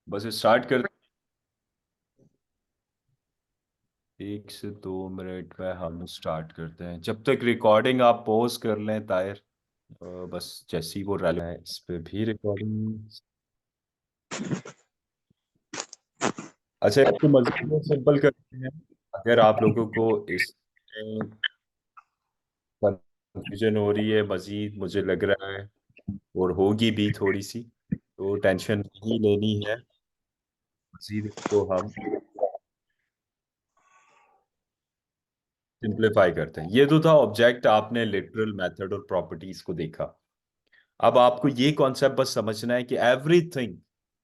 बस स्टार्ट कर। 1 से 2 मिनट में हम स्टार्ट करते हैं। जब तक रिकॉर्डिंग आप पॉज कर लें ताहिर। बस जैसी वो रल है इस पे भी रिकॉर्डिंग। अच्छा, इसको मजीद में सिंपल करते हैं। अगर आप लोगों को इस कंफ्यूजन हो रही है, मजीद मुझे लग रहा है और होगी भी थोड़ी सी, तो टेंशन नहीं लेनी है। मजीद इसको हम सिंप्लीफाई करते हैं। ये तो था ऑब्जेक्ट, आपने लिटरल मेथड और प्रॉपर्टीज को देखा। अब आपको ये कॉन्सेप्ट बस समझना है कि everything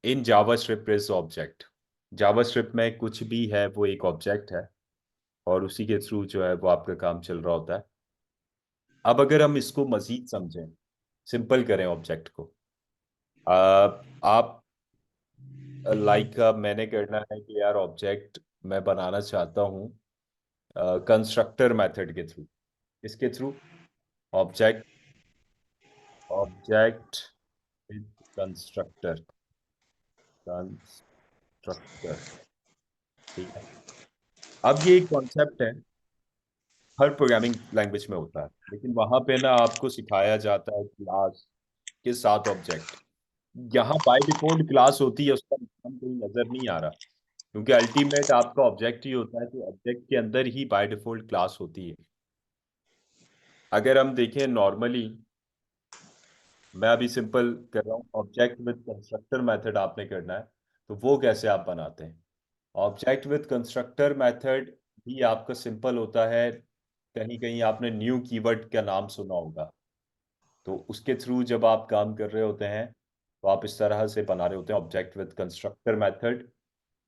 in JavaScript is object. JavaScript में कुछ भी है वो एक ऑब्जेक्ट है, और उसी के थ्रू जो है वो आपका काम चल रहा होता है। अब अगर हम इसको मजीद समझें, सिंपल करें ऑब्जेक्ट को। आप लाइक मैंने करना है कि यार ऑब्जेक्ट मैं बनाना चाहता हूँ कंस्ट्रक्टर मेथड के थ्रू। इसके through object object with constructor constructor. ठीक है। अब ये एक कॉन्सेप्ट है, हर प्रोग्रामिंग लैंग्वेज में होता है, लेकिन वहां पे ना आपको सिखाया जाता है क्लास के साथ ऑब्जेक्ट। यहाँ बाय डिफॉल्ट क्लास होती है, उसका नाम कोई नजर नहीं आ रहा, क्योंकि अल्टीमेट आपका ऑब्जेक्ट ही होता है, तो ऑब्जेक्ट के अंदर ही बाय डिफॉल्ट क्लास होती है। अगर हम देखें नॉर्मली, मैं अभी सिंपल कर रहा हूँ, ऑब्जेक्ट विद कंस्ट्रक्टर मेथड आपने करना है। तो वो कैसे आप बनाते हैं? ऑब्जेक्ट विद कंस्ट्रक्टर मेथड भी आपका सिंपल होता है। कहीं कहीं आपने न्यू कीवर्ड का नाम सुना होगा, तो उसके थ्रू जब आप काम कर रहे होते हैं तो आप इस तरह से बना रहे होते हैं ऑब्जेक्ट विद कंस्ट्रक्टर मेथड।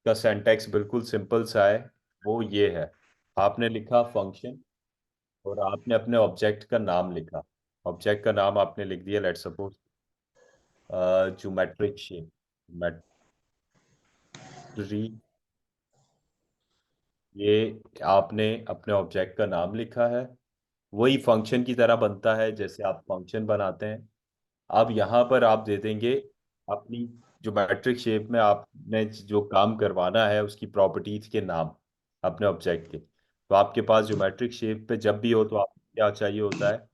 का सिंटैक्स बिल्कुल सिंपल सा है। वो ये है, आपने लिखा फंक्शन और आपने अपने ऑब्जेक्ट का नाम लिखा। ऑब्जेक्ट का नाम आपने लिख दिया, let's suppose geometric shape. Geometry, ये आपने अपने ऑब्जेक्ट का नाम लिखा है। वही फंक्शन की तरह बनता है जैसे आप फंक्शन बनाते हैं। अब यहाँ पर आप दे देंगे अपनी ज्योमेट्रिक शेप में आपने जो काम करवाना है उसकी प्रॉपर्टीज के नाम अपने ऑब्जेक्ट के। तो आपके पास ज्योमेट्रिक शेप पे जब भी हो तो आपको क्या चाहिए होता है?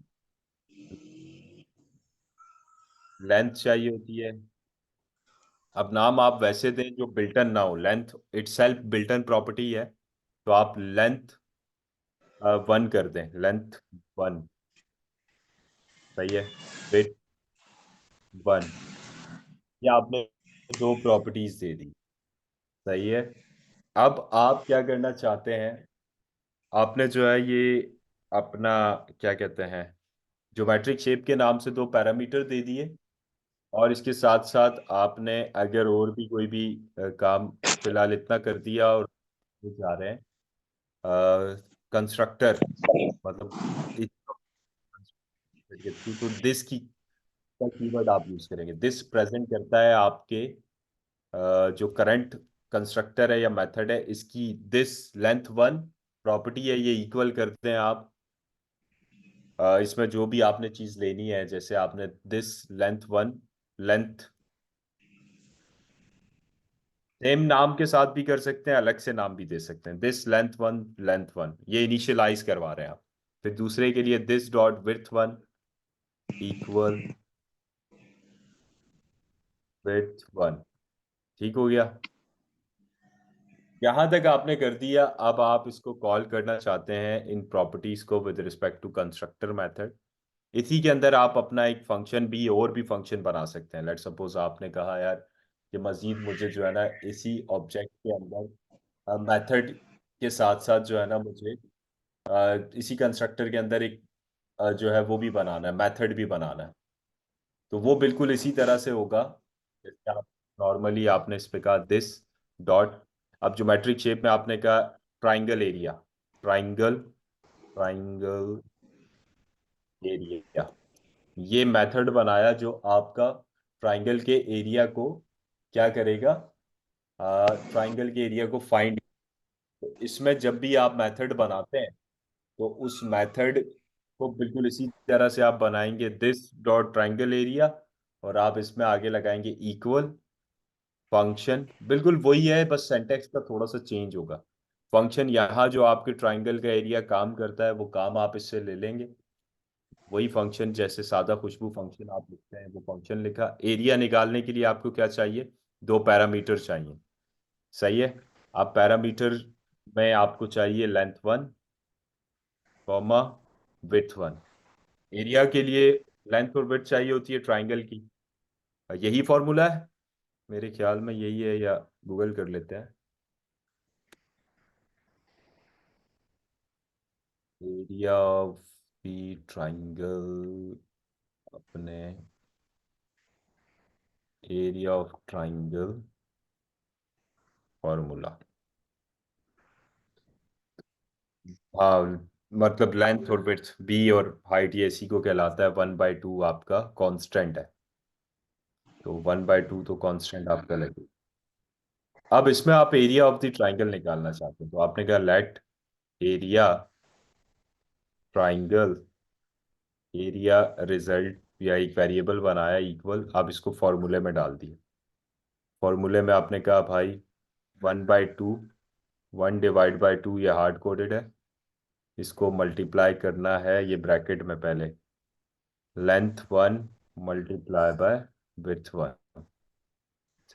लेंथ चाहिए होती है। अब नाम आप वैसे दें जो बिल्टन ना हो, लेंथ इटसेल्फ बिल्टन प्रॉपर्टी है, तो आप लेंथ 1 कर दें, लेंथ 1। सही है। विड्थ 1। ये आपने दो प्रॉपर्टीज दे दी। सही है। अब आप क्या करना चाहते हैं? आपने जो है ये अपना क्या कहते हैं, ज्योमेट्रिक शेप के नाम से दो पैरामीटर दे दिए, और इसके साथ साथ आपने अगर और भी कोई भी काम फिलहाल इतना कर दिया, और ये जा रहे हैं कंस्ट्रक्टर, मतलब इस constructor के थ्रू, तो दिस की का कीवर्ड आप यूज करेंगे। दिस प्रेजेंट करता है आपके जो करंट कंस्ट्रक्टर है या मेथड है, इसकी दिस लेंथ 1 प्रॉपर्टी है, ये इक्वल करते हैं आप इसमें जो भी आपने चीज लेनी है। जैसे आपने दिस लेंथ 1 लेंथ, सेम नाम के साथ भी कर सकते हैं, अलग से नाम भी दे सकते हैं। दिस लेंथ 1 ये इनिशियलाइज करवा रहे हैं आप। फिर दूसरे के लिए this dot width 1 equal width 1। ठीक हो गया। यहां तक आपने कर दिया। अब आप इसको कॉल करना चाहते हैं इन प्रॉपर्टीज को with respect to constructor method. इसी के अंदर आप अपना एक फंक्शन भी, और भी फंक्शन बना सकते हैं। लेट सपोज आपने कहा यार कि मजीद मुझे जो है ना इसी ऑब्जेक्ट के अंदर मेथड के साथ साथ जो है ना मुझे इसी कंस्ट्रक्टर के अंदर एक जो है वो भी बनाना है, मेथड भी बनाना है। तो वो बिल्कुल इसी तरह से होगा जैसे आप नॉर्मली आपने इस पे कहा दिस डॉट। अब ज्योमेट्रिक शेप में आपने कहा triangle area, triangle triangle area. ये मेथड बनाया जो आपका ट्राइंगल के एरिया को क्या करेगा, ट्राइंगल के एरिया को फाइंड। तो इसमें जब भी आप मेथड बनाते हैं तो उस मेथड को बिल्कुल इसी तरह से आप बनाएंगे, दिस डॉट ट्राइंगल एरिया, और आप इसमें आगे लगाएंगे इक्वल फंक्शन बिल्कुल वही है, बस सिंटैक्स का थोड़ा सा चेंज होगा। फंक्शन यहाँ जो आपके ट्राइंगल का एरिया काम करता है वो काम आप इससे ले लेंगे। वही फंक्शन जैसे सादा खुशबू फंक्शन आप लिखते हैं वो फंक्शन लिखा। एरिया निकालने के लिए आपको क्या चाहिए, दो पैरामीटर चाहिए। सही है। आप पैरामीटर में आपको चाहिए length one comma width one. Area के लिए लेंथ और विड्थ चाहिए होती है ट्राइंगल की। यही फॉर्मूला है, मेरे ख्याल में यही है, या गूगल कर लेते हैं। एरिया ऑफ द ट्राइंगल, अपने एरिया ऑफ ट्राइंगल फॉर्मूला। हाँ, मतलब लेंथ और विड्थ बी और हाइट ये इसी को कहलाता है। 1/2 आपका कांस्टेंट है, तो 1/2 तो कांस्टेंट आपका लगे। अब इसमें आप एरिया ऑफ द ट्राइंगल निकालना चाहते हैं, तो आपने कहा let area triangle, area result या एक वेरिएबल बनाया इक्वल, आप इसको फॉर्मूले में डाल दिए। फॉर्मूले में आपने कहा भाई 1/2, 1/2 ये हार्ड कोडेड है, इसको मल्टीप्लाई करना है ये ब्रैकेट में पहले length one multiply by width one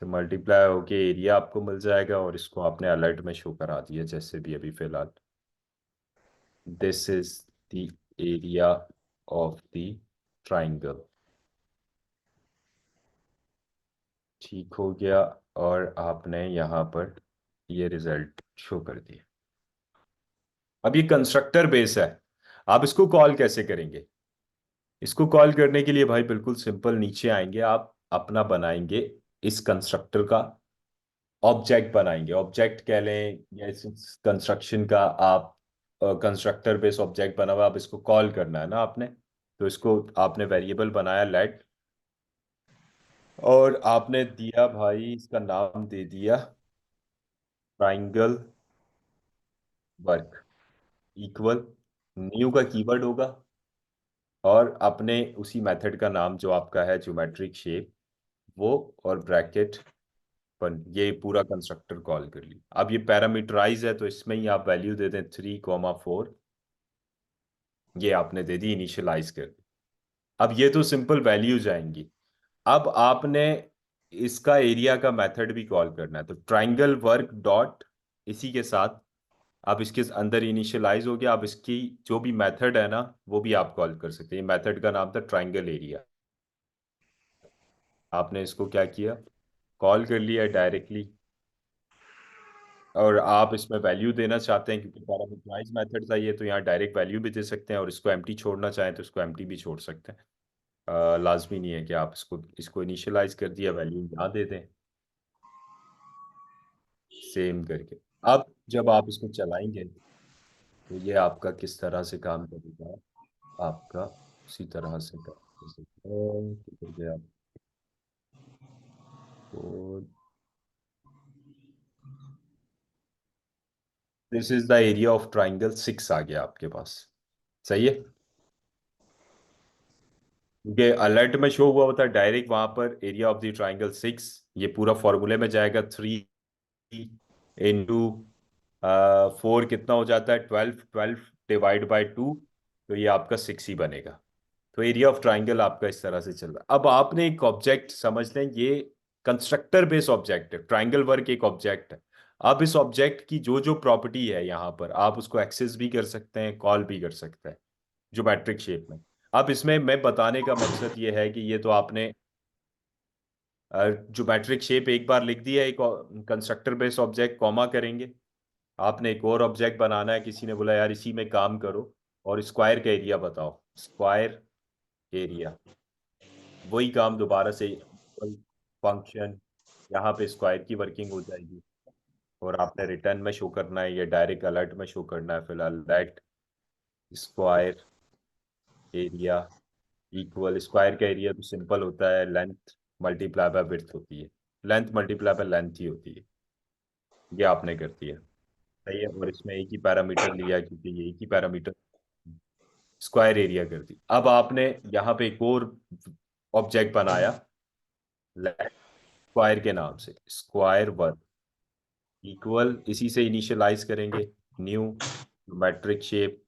से मल्टीप्लाई होके एरिया आपको मिल जाएगा, और इसको आपने अलर्ट में शो करा दिया जैसे भी अभी फिलहाल। This is the area of the triangle. ठीक हो गया। और आपने यहाँ पर ये रिजल्ट शो कर दिया। अब ये कंस्ट्रक्टर बेस है, आप इसको कॉल कैसे करेंगे? इसको कॉल करने के लिए भाई बिल्कुल सिंपल, नीचे आएंगे आप, अपना बनाएंगे इस कंस्ट्रक्टर का ऑब्जेक्ट बनाएंगे। ऑब्जेक्ट कह लें या इस कंस्ट्रक्शन का आप कंस्ट्रक्टर बेस ऑब्जेक्ट बना हुआ, आप इसको कॉल करना है ना आपने। तो इसको आपने वेरिएबल बनाया लेट, और आपने दिया भाई इसका नाम दे दिया ट्राइंगल वर्क इक्वल, न्यू का कीवर्ड होगा, और अपने उसी मेथड का नाम जो आपका है ज्योमेट्रिक शेप वो, और ब्रैकेट पर ये पूरा कंस्ट्रक्टर कॉल कर ली। अब ये पैरामीटराइज है तो इसमें ही आप वैल्यू दे दें 3,4, ये आपने दे दी, इनिशियलाइज कर दी। अब ये तो सिंपल वैल्यूज आएंगी। अब आपने इसका एरिया का मेथड भी कॉल करना है, तो ट्राइंगल वर्क डॉट इसी के साथ आप इसके अंदर इनिशियलाइज हो गया। अब इसकी जो भी मेथड है ना वो भी आप कॉल कर सकते हैं। मेथड का नाम था ट्राइंगल एरिया। आपने इसको क्या किया, कॉल कर लिया डायरेक्टली। और आप इसमें वैल्यू देना चाहते हैं क्योंकि पैरामीटराइज मेथड था ये, तो यहाँ डायरेक्ट वैल्यू भी दे सकते हैं, और इसको एम्प्टी छोड़ना चाहें तो इसको एम्प्टी भी छोड़ सकते हैं। लाजमी नहीं है कि आप इसको इसको इनिशियलाइज कर दिया वैल्यू यहाँ दे दें, सेम करके। अब जब आप इसको चलाएंगे तो ये आपका किस तरह से काम करेगा, आपका उसी तरह से काम कर सकते हैं। तो करके आपको this is the area of triangle 6 आ गया आपके पास। सही है, क्योंकि अलर्ट में शो हुआ होता है डायरेक्ट वहां पर एरिया ऑफ द ट्राइंगल 6, ये पूरा फॉर्मूले में जाएगा। 3 into 4 कितना हो जाता है, 12, 12 डिवाइड बाय 2, तो ये आपका 6 ही बनेगा। तो एरिया ऑफ ट्राइंगल आपका इस तरह से चल रहा है। अब आपने एक ऑब्जेक्ट समझ लें, ये कंस्ट्रक्टर बेस ऑब्जेक्ट है, ट्राइंगल वर्क एक ऑब्जेक्ट है। अब इस ऑब्जेक्ट की जो जो प्रॉपर्टी है यहाँ पर आप उसको एक्सेस भी कर सकते हैं, कॉल भी कर सकते हैं ज्योमेट्रिक शेप में। अब इसमें मैं बताने का मकसद ये है कि ये तो आपने ज्योमेट्रिक शेप एक बार लिख दिया, एक कंस्ट्रक्टर बेस ऑब्जेक्ट कॉमा करेंगे। आपने एक और ऑब्जेक्ट बनाना है, किसी ने बोला यार इसी में काम करो और स्क्वायर का एरिया बताओ, स्क्वायर एरिया। वही काम दोबारा से फंक्शन, यहाँ पे स्क्वायर की वर्किंग हो जाएगी, और आपने रिटर्न में शो करना है या डायरेक्ट अलर्ट में शो करना है फिलहाल that square area equal. Square का एरिया तो सिंपल होता है, लेंथ मल्टीप्लाई बाय विड्थ होती है, लेंथ मल्टीप्लाई बाय लेंथ ही होती है। ये आपने कर दिया। सही है, और इसमें एक ही पैरामीटर लिया क्योंकि ये एक ही पैरामीटर, स्क्वायर एरिया कर दी। अब आपने यहाँ पे एक और ऑब्जेक्ट बनाया स्क्वायर के नाम से, स्क्वायर वर्ग इक्वल, इसी से इनिशियलाइज करेंगे, न्यू मैट्रिक शेप।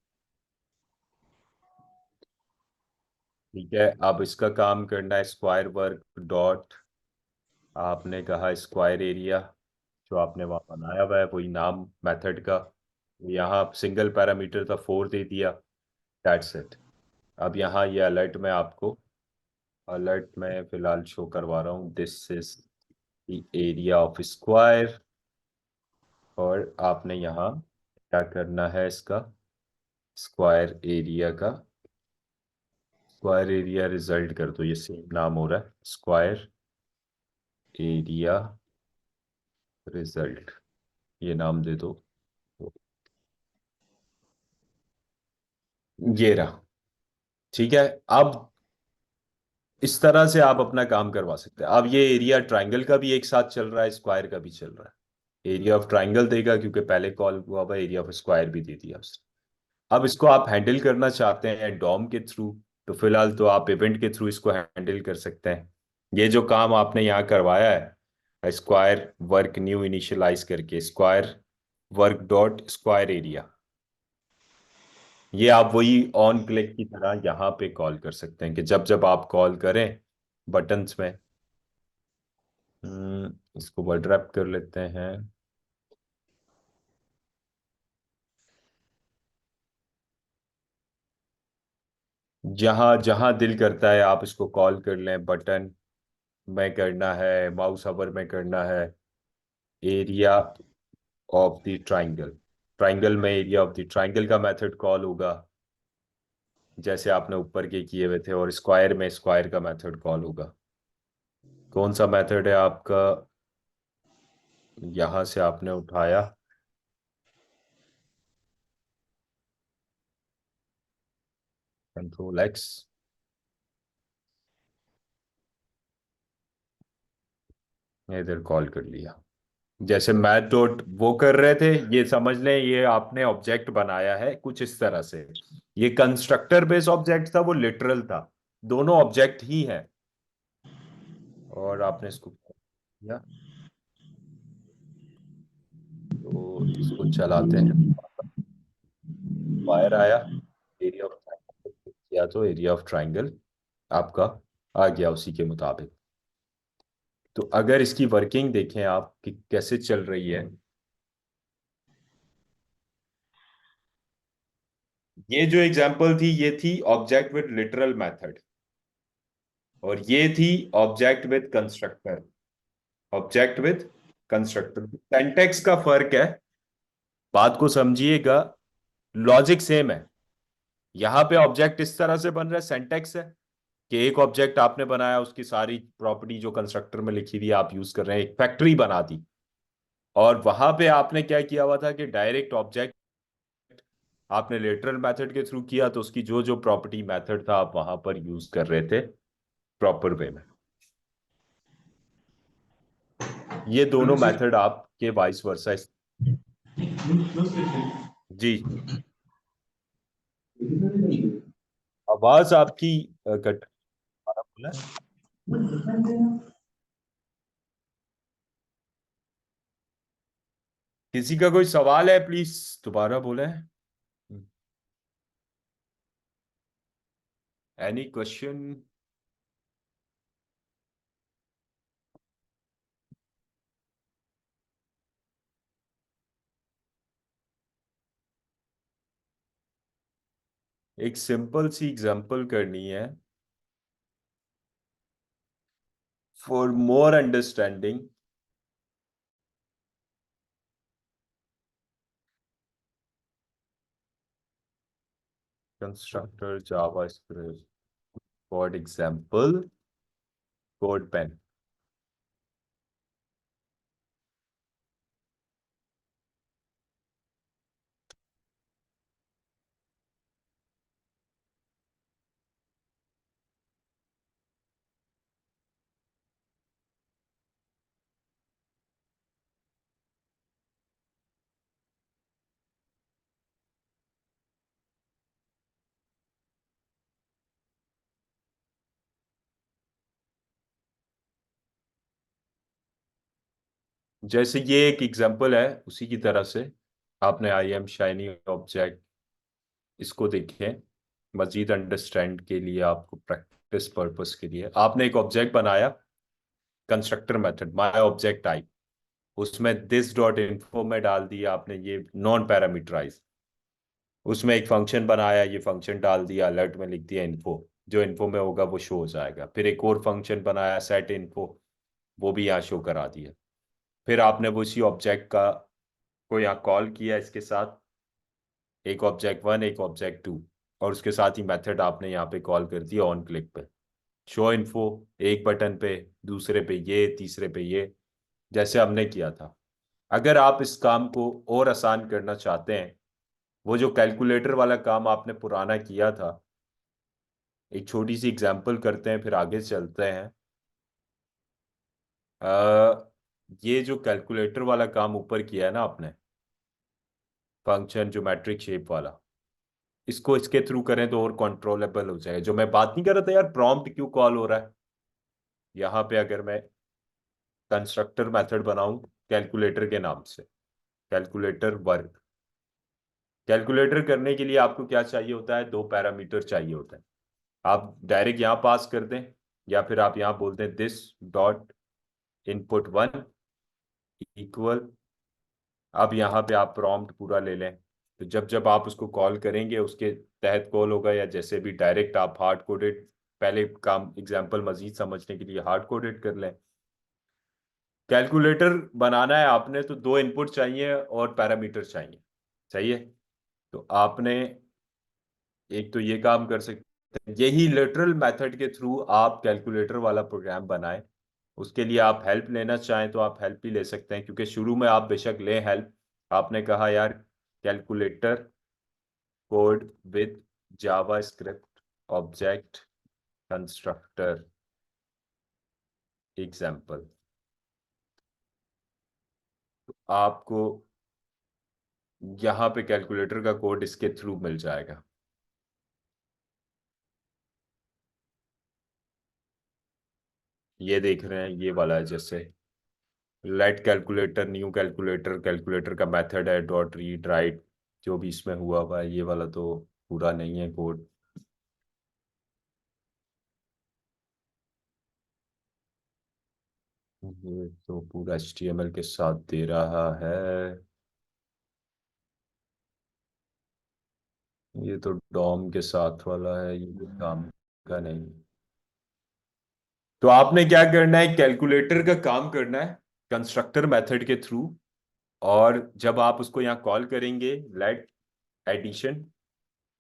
ठीक है, अब इसका काम करना है, स्क्वायर वर्ग डॉट, आपने कहा स्क्वायर एरिया, जो आपने वहां बनाया हुआ है वही नाम मेथड का, यहाँ सिंगल पैरामीटर था 4 दे दिया, दैट्स इट। अब यहाँ ये अलर्ट में आपको, अलर्ट में फिलहाल शो करवा रहा हूँ, this is the area of square. और आपने यहाँ क्या करना है, इसका स्क्वायर एरिया का, स्क्वायर एरिया रिजल्ट कर दो, ये सेम नाम हो रहा है, स्क्वायर एरिया रिजल्ट, ये नाम दे दो। ये रहा। ठीक है, अब इस तरह से आप अपना काम करवा सकते हैं। अब ये एरिया ट्राइंगल का भी एक साथ चल रहा है, स्क्वायर का भी चल रहा है। एरिया ऑफ ट्राइंगल देगा क्योंकि पहले कॉल हुआ हुआ, एरिया ऑफ स्क्वायर भी दे दिया उसने। अब इसको आप हैंडल करना चाहते हैं डॉम के थ्रू, तो फिलहाल तो आप इवेंट के थ्रू इसको हैंडल कर सकते हैं। ये जो काम आपने यहाँ करवाया है, स्क्वायर वर्क न्यू इनिशियलाइज करके square work dot square area, ये आप वही ऑन क्लिक की तरह यहाँ पे कॉल कर सकते हैं कि जब जब आप कॉल करें बटन्स में, इसको वर्ड रैप कर लेते हैं। जहां जहां दिल करता है आप इसको कॉल कर लें, बटन में करना है, माउस हवर में करना है, area of the triangle, triangle में एरिया ऑफ द ट्राइंगल का मेथड कॉल होगा, जैसे आपने ऊपर के किए हुए थे, और स्क्वायर में स्क्वायर का मेथड कॉल होगा। कौन सा मेथड है आपका, यहां से आपने उठाया, कंट्रोल एक्स, इधर कॉल कर लिया। जैसे मैथ डॉट वो कर रहे थे, ये समझ लें ये आपने ऑब्जेक्ट बनाया है कुछ इस तरह से। ये कंस्ट्रक्टर बेस्ड ऑब्जेक्ट था, वो लिटरल था, दोनों ऑब्जेक्ट ही हैं। और आपने इसको किया, तो इसको चलाते हैं, फायर आया, एरिया ऑफ ट्राइंगल किया तो एरिया ऑफ ट्राइंगल आपका आ गया उसी के मुताबिक। तो अगर इसकी वर्किंग देखें आप कि कैसे चल रही है, ये जो एग्जांपल थी ये थी ऑब्जेक्ट विद लिटरल मेथड, और ये थी object with constructor, object with constructor. Syntax का फर्क है, बात को समझिएगा, लॉजिक सेम है। यहां पे ऑब्जेक्ट इस तरह से बन रहा है, सिंटैक्स है कि एक ऑब्जेक्ट आपने बनाया, उसकी सारी प्रॉपर्टी जो कंस्ट्रक्टर में लिखी हुई आप यूज कर रहे हैं, एक फैक्ट्री बना दी। और वहां पे आपने क्या किया हुआ था कि डायरेक्ट ऑब्जेक्ट आपने लेटरल मेथड के थ्रू किया, तो उसकी जो जो प्रॉपर्टी मेथड था आप वहां पर यूज कर रहे थे प्रॉपर वे में। ये दोनों मेथड आपके वाइस वर्सा। जी, आवाज आपकी कट, दोबारा बोला। किसी का कोई सवाल है, प्लीज दोबारा बोले। Any question. एक सिंपल सी एग्जांपल करनी है for more understanding. Constructor JavaScript, for example code pen. जैसे ये एक एग्जांपल है उसी की तरह से, आपने आई एम शाइनी ऑब्जेक्ट, इसको देखें। मजीद अंडरस्टैंड के लिए, आपको प्रैक्टिस पर्पस के लिए, आपने एक ऑब्जेक्ट बनाया, constructor method my object type, उसमें दिस डॉट इन्फो में डाल दिया आपने ये नॉन पैरामीटराइज, उसमें एक फंक्शन बनाया, ये फंक्शन डाल दिया, अलर्ट में लिख दिया इन्फो, जो इन्फो में होगा वो शो हो जाएगा। फिर एक और फंक्शन बनाया सेट इन्फो, वो भी यहाँ शो करा दिया। फिर आपने वो उसी ऑब्जेक्ट का को यहाँ कॉल किया इसके साथ, एक ऑब्जेक्ट वन एक ऑब्जेक्ट टू, और उसके साथ ही मेथड आपने यहाँ पे कॉल कर दिया ऑन क्लिक पे, शो इन्फो, एक बटन पे, दूसरे पे ये, तीसरे पे ये, जैसे हमने किया था। अगर आप इस काम को और आसान करना चाहते हैं, वो जो कैलकुलेटर वाला काम आपने पुराना किया था, एक छोटी सी एग्जांपल करते हैं फिर आगे चलते हैं। ये जो कैलकुलेटर वाला काम ऊपर किया है ना आपने, फंक्शन जो मैट्रिक शेप वाला, इसको इसके थ्रू करें तो और कंट्रोलेबल हो जाएगा। जो मैं बात नहीं कर रहा था यार, प्रॉम्प्ट क्यों कॉल हो रहा है, यहाँ पे अगर मैं कंस्ट्रक्टर मेथड बनाऊं कैलकुलेटर के नाम से, कैलकुलेटर वर्क, कैलकुलेटर करने के लिए आपको क्या चाहिए होता है, दो पैरामीटर चाहिए होता है। आप डायरेक्ट यहाँ पास कर दें, या फिर आप यहाँ बोल दें this dot input one equal, अब यहाँ पे आप प्रॉम्प्ट पूरा ले लें। तो जब जब आप उसको कॉल करेंगे उसके तहत कॉल होगा, या जैसे भी डायरेक्ट आप हार्ड कोडेड, पहले काम एग्जांपल मजीद समझने के लिए हार्ड कोडेड कर लें। कैलकुलेटर बनाना है आपने तो दो इनपुट चाहिए और पैरामीटर चाहिए, सही है। तो आपने एक तो ये काम कर सकते हैं, यही लिटरल मेथड के थ्रू आप कैलकुलेटर वाला प्रोग्राम बनाएं। उसके लिए आप हेल्प लेना चाहें तो आप हेल्प भी ले सकते हैं, क्योंकि शुरू में आप बेशक लें हेल्प। आपने कहा यार calculator code with Java script object constructor example, आपको यहाँ पे कैलकुलेटर का कोड इसके थ्रू मिल जाएगा। ये देख रहे हैं ये वाला है, जैसे let calculator new calculator, calculator का मेथड है डॉट रीड राइट, जो भी इसमें हुआ हुआ है। ये वाला तो पूरा नहीं है कोड। ये तो पूरा HTML के साथ दे रहा है, ये तो डॉम के साथ वाला है, ये भी काम का नहीं। तो आपने क्या करना है, कैलकुलेटर का काम करना है कंस्ट्रक्टर मेथड के थ्रू, और जब आप उसको यहाँ कॉल करेंगे let addition,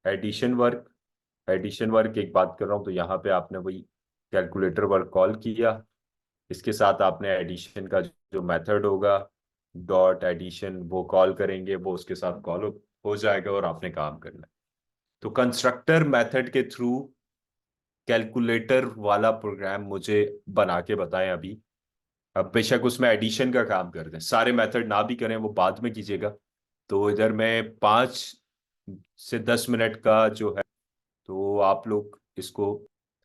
addition work, addition work एक बात कर रहा हूँ, तो यहाँ पे आपने वही कैलकुलेटर वर्क कॉल किया, इसके साथ आपने एडिशन का जो मेथड होगा डॉट एडिशन वो कॉल करेंगे, वो उसके साथ कॉल हो जाएगा और आपने काम करना है। तो कंस्ट्रक्टर मेथड के थ्रू कैलकुलेटर वाला प्रोग्राम मुझे बना के बताएं अभी। अब बेशक उसमें एडिशन का काम कर दें, सारे मेथड ना भी करें, वो बाद में कीजिएगा। तो इधर मैं 5 से 10 मिनट का जो है, तो आप लोग इसको,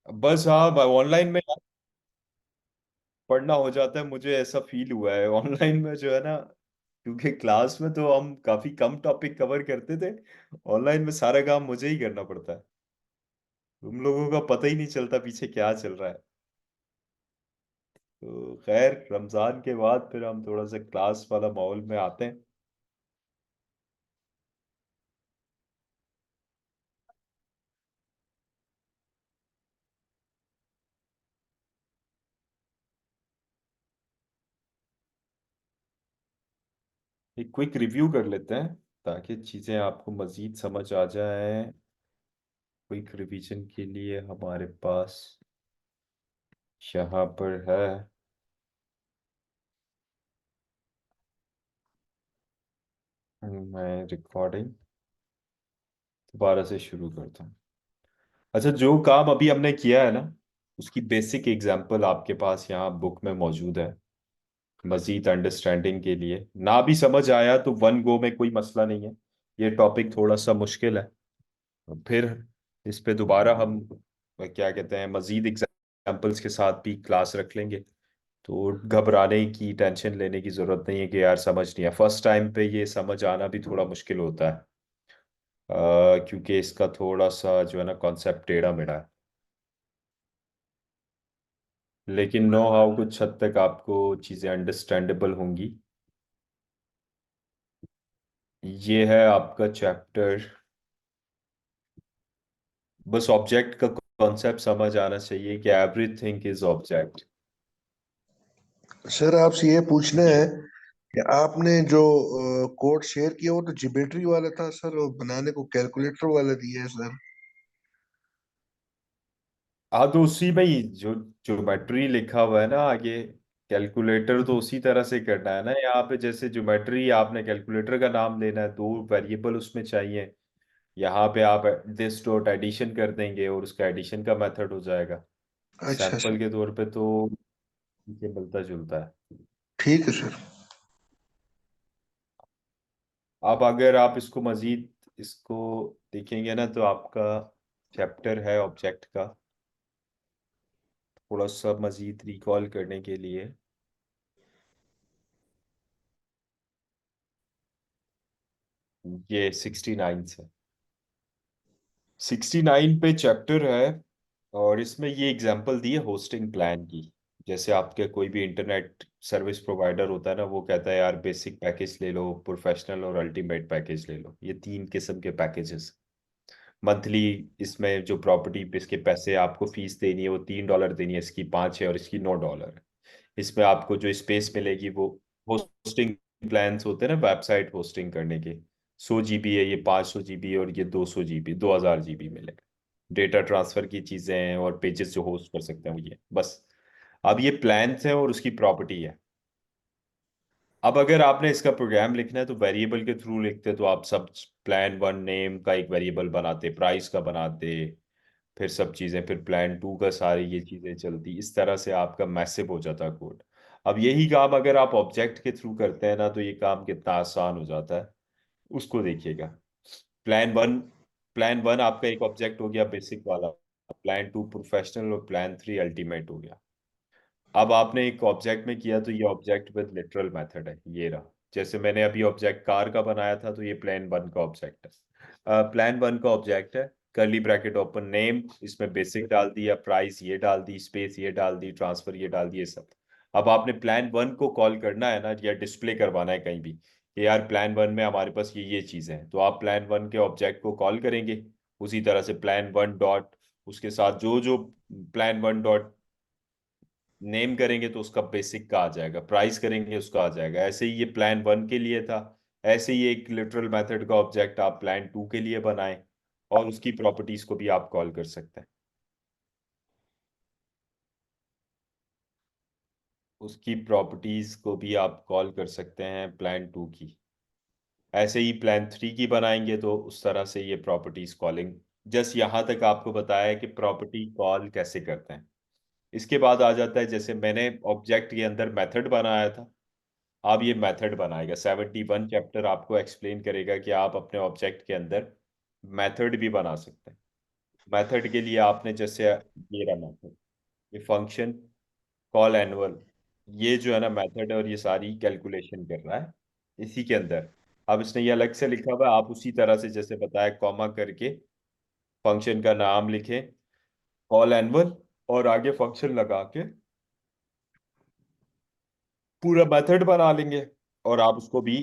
बस हाँ ऑनलाइन में पढ़ना हो जाता है, मुझे ऐसा फील हुआ है ऑनलाइन में जो है ना, क्योंकि क्लास में तो हम काफी कम टॉपिक कवर करते थे, ऑनलाइन में सारा काम मुझे ही करना पड़ता है। तुम लोगों का पता ही नहीं चलता पीछे क्या चल रहा है। तो खैर रमजान के बाद फिर हम थोड़ा सा क्लास वाला माहौल में आते हैं। एक क्विक रिव्यू कर लेते हैं ताकि चीजें आपको मजीद समझ आ जाए। क्विक रिवीजन के लिए हमारे पास यहाँ पर है, मैं रिकॉर्डिंग दोबारा से शुरू करता हूँ। अच्छा, जो काम अभी हमने किया है ना, उसकी बेसिक एग्जांपल आपके पास यहाँ बुक में मौजूद है। मजीद अंडरस्टैंडिंग के लिए, ना भी समझ आया तो वन गो में कोई मसला नहीं है, ये टॉपिक थोड़ा सा मुश्किल है। फिर इस पे दोबारा हम क्या कहते हैं, मजीद एग्जांपल्स के साथ भी क्लास रख लेंगे। तो घबराने की, टेंशन लेने की जरूरत नहीं है कि यार समझ नहीं है। फर्स्ट टाइम पे ये समझ आना भी थोड़ा मुश्किल होता है, क्योंकि इसका थोड़ा सा जो है ना कॉन्सेप्ट टेढ़ा मेढ़ा है। लेकिन नो हाउ कुछ हद तक आपको चीज़ें अंडरस्टैंडेबल होंगी। ये है आपका चैप्टर। बस ऑब्जेक्ट का कॉन्सेप्ट समझ आना चाहिए कि एवरीथिंग इज ऑब्जेक्ट। सर आपसे ये पूछना है कि आपने जो कोड शेयर किया वो तो जियोमेट्री वाला था सर, और बनाने को कैलकुलेटर वाला दिया है सर। हाँ, तो उसी में ही जो ज्योमेट्री लिखा हुआ है ना आगे, कैलकुलेटर तो उसी तरह से करना है ना। यहाँ पे जैसे ज्योमेट्री, आपने कैलकुलेटर का नाम लेना है, दो वेरिएबल उसमें चाहिए। यहाँ पे आप दिस डॉट एडिशन कर देंगे और उसका एडिशन का मेथड हो जाएगा। अच्छा सैंपल सर। के तौर पे तो ये मिलता जुलता है। ठीक है सर। अब अगर आप इसको मजीद इसको देखेंगे ना, तो आपका चैप्टर है ऑब्जेक्ट का। थोड़ा सा मजीद रिकॉल करने के लिए, ये 69 से 69 पे चैप्टर है। और इसमें ये एग्जांपल दी है होस्टिंग प्लान की। जैसे आपके कोई भी इंटरनेट सर्विस प्रोवाइडर होता है ना, वो कहता है यार बेसिक पैकेज ले लो, प्रोफेशनल और अल्टीमेट पैकेज ले लो। ये तीन किस्म के पैकेजेस मंथली। इसमें जो प्रॉपर्टी पे इसके पैसे आपको फीस देनी है वो $3 देनी है, इसकी 5 है और इसकी $9 है। इसमें आपको जो स्पेस मिलेगी वो होस्टिंग प्लान्स होते हैं ना वेबसाइट होस्टिंग करने के, 100 GB है, ये 500 GB और ये 200 GB, 2000 GB मिलेगा। डेटा ट्रांसफर की चीजें हैं और पेजेस जो होस्ट कर सकते हैं वो ये बस। अब ये प्लान्स हैं और उसकी प्रॉपर्टी है। अब अगर आपने इसका प्रोग्राम लिखना है तो वेरिएबल के थ्रू लिखते, तो आप सब प्लान वन नेम का एक वेरिएबल बनाते, प्राइस का बनाते, फिर सब चीज़ें, फिर प्लान टू का सारी ये चीज़ें चलती, इस तरह से आपका मैसिव हो जाता कोड। अब यही काम अगर आप ऑब्जेक्ट के थ्रू करते हैं ना, तो ये काम कितना आसान हो जाता है, उसको देखिएगा। प्लान वन प्लान वन आपका एक ऑब्जेक्ट हो गया बेसिक वाला, प्लान टू प्रोफेशनल और प्लान थ्री अल्टीमेट हो गया। अब आपने एक ऑब्जेक्ट में किया तो ये ऑब्जेक्ट विद लिटरल मेथड है, ये रहा। जैसे मैंने अभी ऑब्जेक्ट कार का बनाया था, तो ये प्लान वन का ऑब्जेक्ट है। प्लान वन का ऑब्जेक्ट है, कर्ली ब्रैकेट ओपन नेम, इसमें बेसिक डाल दिया, प्राइस ये डाल दी, स्पेस ये डाल दी, ट्रांसफर ये डाल दिए सब। अब आपने प्लान वन को कॉल करना है ना, या डिस्प्ले करवाना है कहीं भी कि यार प्लान वन में हमारे पास ये चीजें हैं, तो आप प्लान वन के ऑब्जेक्ट को कॉल करेंगे। उसी तरह से प्लान वन डॉट, उसके साथ जो जो प्लान वन डॉट नेम करेंगे तो उसका बेसिक का आ जाएगा, प्राइस करेंगे उसका आ जाएगा। ऐसे ही ये प्लान वन के लिए था। ऐसे ही एक लिटरल मेथड का ऑब्जेक्ट आप प्लान टू के लिए बनाएं, और उसकी प्रॉपर्टीज को भी आप कॉल कर सकते हैं। उसकी प्रॉपर्टीज को भी आप कॉल कर सकते हैं प्लान टू की। ऐसे ही प्लान थ्री की बनाएंगे तो उस तरह से ये प्रॉपर्टीज कॉलिंग। जस्ट यहाँ तक आपको बताया है कि प्रॉपर्टी कॉल कैसे करते हैं। इसके बाद आ जाता है, जैसे मैंने ऑब्जेक्ट के अंदर मेथड बनाया था, आप ये मेथड बनाएगा। 71 चैप्टर आपको एक्सप्लेन करेगा कि आप अपने ऑब्जेक्ट के अंदर मेथड भी बना सकते हैं। मेथड के लिए आपने जैसे ये रहा मेथड, ये फंक्शन कॉल एनुअल, ये जो है ना मेथड है और ये सारी कैलकुलेशन कर रहा है इसी के अंदर। अब इसने ये अलग से लिखा हुआ है, आप उसी तरह से जैसे बताया कॉमा करके फंक्शन का नाम लिखें कॉल एनुअल, और आगे फंक्शन लगा के पूरा मेथड बना लेंगे, और आप उसको भी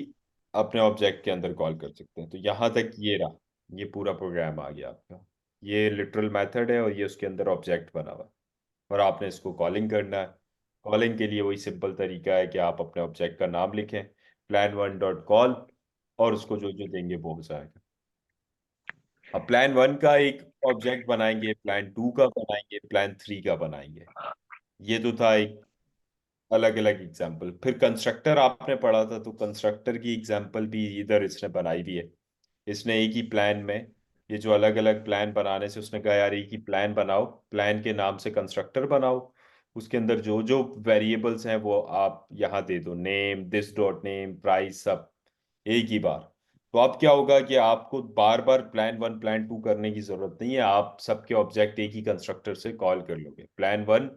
अपने ऑब्जेक्ट के अंदर कॉल कर सकते हैं। तो यहाँ तक ये रहा, ये पूरा प्रोग्राम आ गया आपका। ये लिटरल मेथड है और ये उसके अंदर ऑब्जेक्ट बना हुआ है, और आपने इसको कॉलिंग करना है। कॉलिंग के लिए वही सिंपल तरीका है कि आप अपने ऑब्जेक्ट का नाम लिखें प्लान वन डॉट कॉल, और उसको जो जो देंगे वो हो जाएगा। अब प्लान वन का एक ऑब्जेक्ट बनाएंगे, प्लान टू का बनाएंगे, प्लान थ्री का बनाएंगे। ये तो था एक अलग अलग एग्जाम्पल। फिर कंस्ट्रक्टर आपने पढ़ा था, तो कंस्ट्रक्टर की एग्जाम्पल भी इधर इसने बनाई भी है। इसने एक ही प्लान में, ये जो अलग अलग प्लान बनाने से उसने कहा यार एक ही प्लान बनाओ, प्लान के नाम से कंस्ट्रक्टर बनाओ, उसके अंदर जो जो वेरिएबल्स हैं वो आप यहाँ दे दो, name, this dot name, price, सब एक ही बार। तो अब क्या होगा कि आपको बार बार प्लान वन प्लान टू करने की जरूरत नहीं है, आप सबके ऑब्जेक्ट एक ही कंस्ट्रक्टर से कॉल कर लोगे। प्लान वन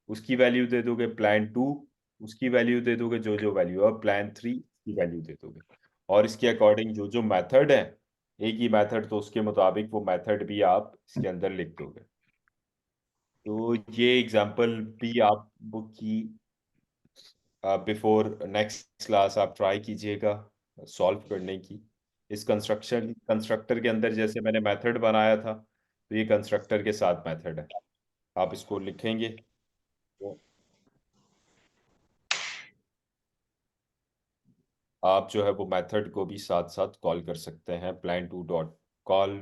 उसकी वैल्यू दे दोगे प्लान टू, उसकी वैल्यू दे दोगे, जो जो वैल्यू, और प्लान 3 की वैल्यू दे दोगे, और इसके अकॉर्डिंग जो जो मेथड है, एक ही मेथड, तो उसके मुताबिक वो मेथड भी आप इसके अंदर लिख दोगे। तो ये एग्जांपल भी आप बुक की बिफोर नेक्स्ट क्लास आप ट्राई कीजिएगा सॉल्व करने की। इस कंस्ट्रक्टर के अंदर जैसे मैंने मेथड बनाया था, तो ये कंस्ट्रक्टर के साथ मेथड है, आप इसको लिखेंगे तो आप जो है वो मेथड को भी साथ साथ कॉल कर सकते हैं। Plan to dot call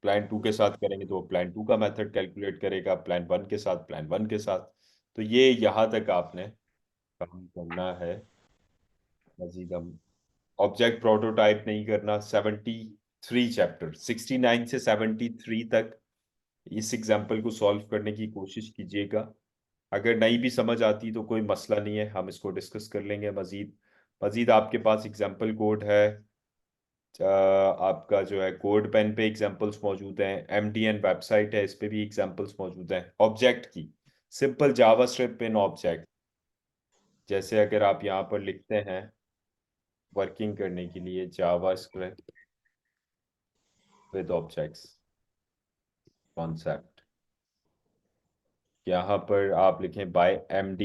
plan 2 के साथ करेंगे तो वो प्लान 2 का मेथड कैलकुलेट करेगा, प्लान 1 के साथ प्लान 1 के साथ। तो ये यहाँ तक आपने काम करना है। मजीद हम ऑब्जेक्ट प्रोटोटाइप नहीं करना। 73 चैप्टर, 69 से 73 तक इस एग्जाम्पल को सॉल्व करने की कोशिश कीजिएगा। अगर नहीं भी समझ आती तो कोई मसला नहीं है, हम इसको डिस्कस कर लेंगे मजीद। मजीद आपके पास एग्जाम्पल कोड है, आपका जो है कोड पेन पे एग्जांपल्स मौजूद हैं, एमडीएन वेबसाइट है, इस पे भी एग्जांपल्स मौजूद हैं ऑब्जेक्ट की, सिंपल जावास्क्रिप्ट इन ऑब्जेक्ट। जैसे अगर आप यहाँ पर लिखते हैं वर्किंग करने के लिए जावास्क्रिप्ट विद ऑब्जेक्ट्स कॉन्सेप्ट, यहाँ पर आप लिखें बाय एमडी